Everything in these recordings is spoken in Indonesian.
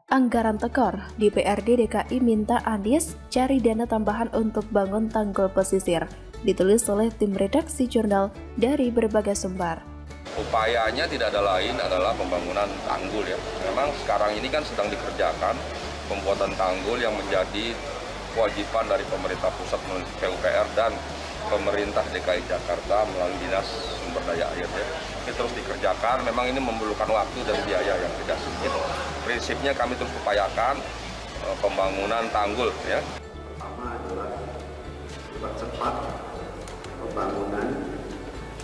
Anggaran tekor, DPRD DKI minta Anies cari dana tambahan untuk bangun tanggul pesisir. Ditulis oleh tim redaksi jurnal dari berbagai sumber. Upayanya tidak ada lain adalah pembangunan tanggul ya. Memang sekarang ini kan sedang dikerjakan pembuatan tanggul yang menjadi kewajiban dari pemerintah pusat melalui PUPR dan pemerintah DKI Jakarta melalui Dinas Sumber Daya Air ya. Ini terus dikerjakan, memang ini memerlukan waktu dan biaya yang tidak sedikit. Prinsipnya kami terus upayakan pembangunan tanggul ya. Pertama adalah percepat pembangunan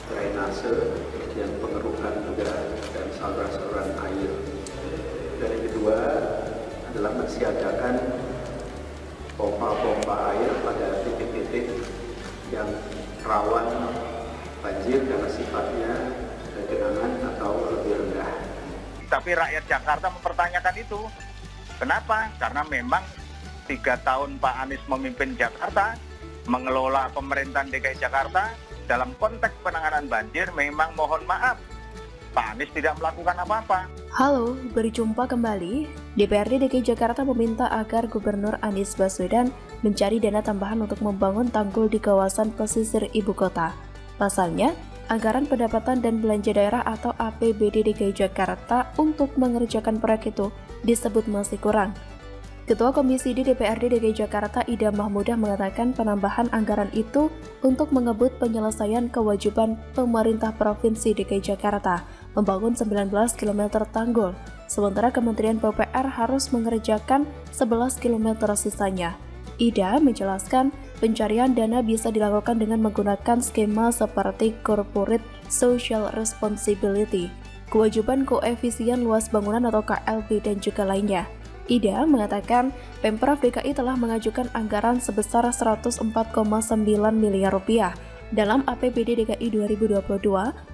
drainase, kemudian pengerukan juga dan saluran-saluran air. Dan yang kedua adalah mensiagakan pompa-pompa air pada titik-titik yang rawan banjir karena sifatnya genangan atau lebih rendah. Tapi rakyat Jakarta mempertanyakan itu. Kenapa? Karena memang 3 tahun Pak Anies memimpin Jakarta, mengelola pemerintahan DKI Jakarta, dalam konteks penanganan banjir memang mohon maaf, Pak Anies tidak melakukan apa-apa. Halo, berjumpa kembali. DPRD DKI Jakarta meminta agar Gubernur Anies Baswedan mencari dana tambahan untuk membangun tanggul di kawasan pesisir ibu kota. Pasalnya, anggaran pendapatan dan belanja daerah atau APBD DKI Jakarta untuk mengerjakan proyek itu disebut masih kurang. Ketua Komisi D DPRD DKI Jakarta Ida Mahmudah mengatakan penambahan anggaran itu untuk mengebut penyelesaian kewajiban pemerintah Provinsi DKI Jakarta membangun 19 km tanggul, sementara Kementerian PUPR harus mengerjakan 11 km sisanya. Ida menjelaskan pencarian dana bisa dilakukan dengan menggunakan skema seperti Corporate Social Responsibility, kewajiban koefisien luas bangunan atau KLB dan juga lainnya. Ida mengatakan Pemprov DKI telah mengajukan anggaran sebesar 104,9 miliar rupiah dalam APBD DKI 2022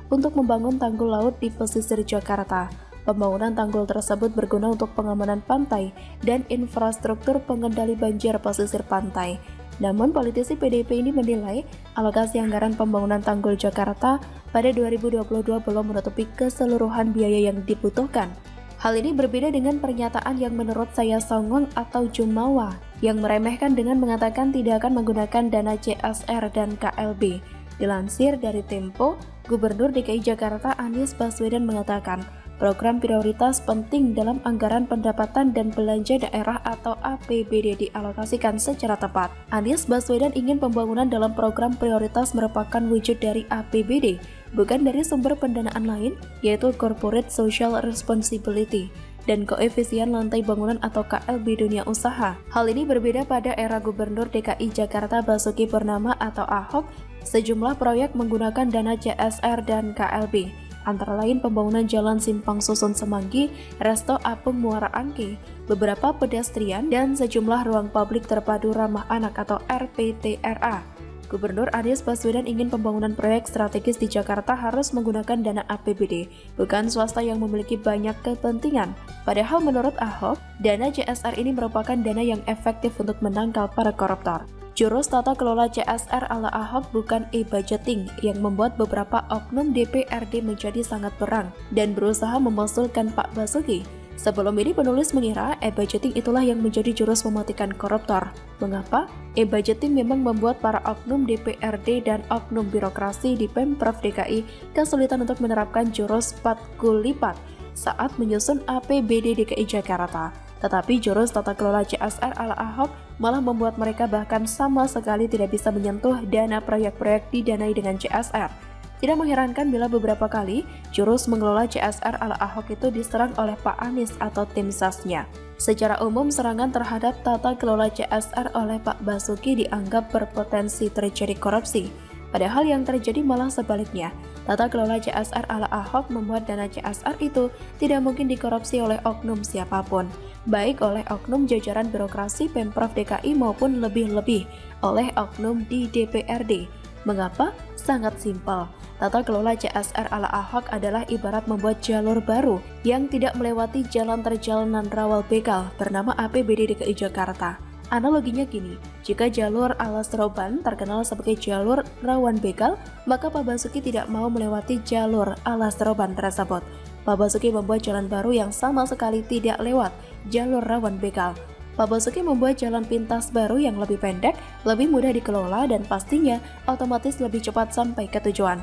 untuk membangun tanggul laut di pesisir Jakarta. Pembangunan tanggul tersebut berguna untuk pengamanan pantai dan infrastruktur pengendali banjir pesisir pantai. Namun politisi PDIP ini menilai alokasi anggaran pembangunan tanggul Jakarta pada 2022 belum menutupi keseluruhan biaya yang dibutuhkan. Hal ini berbeda dengan pernyataan yang menurut saya songong atau jumawa yang meremehkan dengan mengatakan tidak akan menggunakan dana CSR dan KLB. Dilansir dari Tempo, Gubernur DKI Jakarta Anies Baswedan mengatakan program prioritas penting dalam anggaran pendapatan dan belanja daerah atau APBD dialokasikan secara tepat. Anies Baswedan ingin pembangunan dalam program prioritas merupakan wujud dari APBD, bukan dari sumber pendanaan lain, yaitu Corporate Social Responsibility dan koefisien lantai bangunan atau KLB dunia usaha. Hal ini berbeda pada era Gubernur DKI Jakarta Basuki Purnama atau Ahok. Sejumlah proyek menggunakan dana CSR dan KLB, antara lain pembangunan Jalan Simpang Susun Semanggi, Resto Apung Muara Angke, beberapa pedestrian, dan sejumlah ruang publik terpadu ramah anak atau RPTRA. Gubernur Anies Baswedan ingin pembangunan proyek strategis di Jakarta harus menggunakan dana APBD, bukan swasta yang memiliki banyak kepentingan. Padahal menurut Ahok, dana CSR ini merupakan dana yang efektif untuk menangkal para koruptor. Jurus tata kelola CSR ala Ahok bukan e-budgeting yang membuat beberapa oknum DPRD menjadi sangat perang dan berusaha memusulkan Pak Basuki. Sebelum ini penulis mengira e-budgeting itulah yang menjadi jurus mematikan koruptor. Mengapa? E-budgeting memang membuat para oknum DPRD dan oknum birokrasi di Pemprov DKI kesulitan untuk menerapkan jurus patkul lipat saat menyusun APBD DKI Jakarta. Tetapi jurus tata kelola CSR ala Ahok malah membuat mereka bahkan sama sekali tidak bisa menyentuh dana proyek-proyek didanai dengan CSR. Tidak mengherankan bila beberapa kali jurus mengelola CSR ala Ahok itu diserang oleh Pak Anies atau tim sasnya. Secara umum serangan terhadap tata kelola CSR oleh Pak Basuki dianggap berpotensi terjadi korupsi. Padahal yang terjadi malah sebaliknya. Tata kelola CSR ala Ahok membuat dana CSR itu tidak mungkin dikorupsi oleh oknum siapapun, baik oleh oknum jajaran birokrasi Pemprov DKI maupun lebih-lebih oleh oknum di DPRD. Mengapa? Sangat simpel. Tata kelola CSR ala Ahok adalah ibarat membuat jalur baru yang tidak melewati jalan terjalanan rawal begal bernama APBD DKI Jakarta. Analoginya gini, jika jalur alas Roban terkenal sebagai jalur rawan begal, maka Pak Basuki tidak mau melewati jalur alas Roban tersebut. Pak Basuki membuat jalan baru yang sama sekali tidak lewat jalur rawan begal. Pak Basuki membuat jalan pintas baru yang lebih pendek, lebih mudah dikelola, dan pastinya otomatis lebih cepat sampai ke tujuan.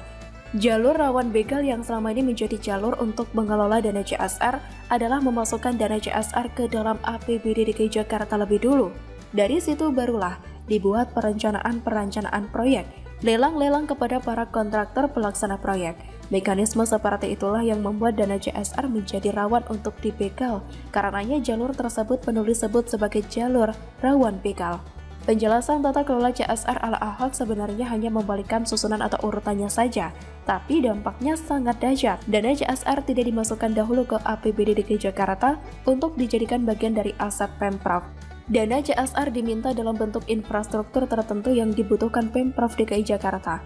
Jalur rawan begal yang selama ini menjadi jalur untuk mengelola dana CSR adalah memasukkan dana CSR ke dalam APBD DKI Jakarta lebih dulu. Dari situ barulah dibuat perencanaan proyek, lelang-lelang kepada para kontraktor pelaksana proyek. Mekanisme seperti itulah yang membuat dana CSR menjadi rawan untuk dibegal. Karenanya jalur tersebut penuh disebut sebagai jalur rawan begal. Penjelasan tata kelola CSR ala Ahok sebenarnya hanya membalikkan susunan atau urutannya saja, tapi dampaknya sangat dahsyat. Dana CSR tidak dimasukkan dahulu ke APBD DKI Jakarta untuk dijadikan bagian dari aset Pemprov. Dana CSR diminta dalam bentuk infrastruktur tertentu yang dibutuhkan Pemprov DKI Jakarta.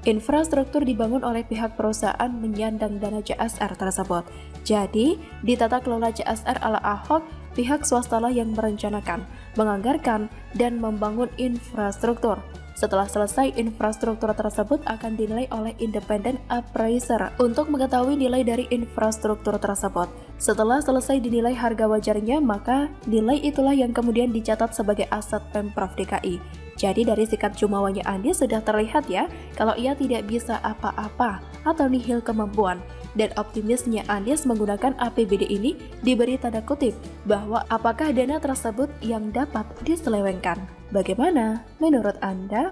Infrastruktur dibangun oleh pihak perusahaan menyandang dana CSR tersebut. Jadi, di tata kelola CSR ala Ahok, pihak swastalah yang merencanakan, menganggarkan, dan membangun infrastruktur. Setelah selesai, infrastruktur tersebut akan dinilai oleh independent appraiser untuk mengetahui nilai dari infrastruktur tersebut. Setelah selesai dinilai harga wajarnya, maka nilai itulah yang kemudian dicatat sebagai aset Pemprov DKI. Jadi dari sikap jumawanya Anies sudah terlihat ya, kalau ia tidak bisa apa-apa atau nihil kemampuan. Dan optimisnya Anies menggunakan APBD ini diberi tanda kutip bahwa apakah dana tersebut yang dapat diselewengkan. Bagaimana menurut Anda?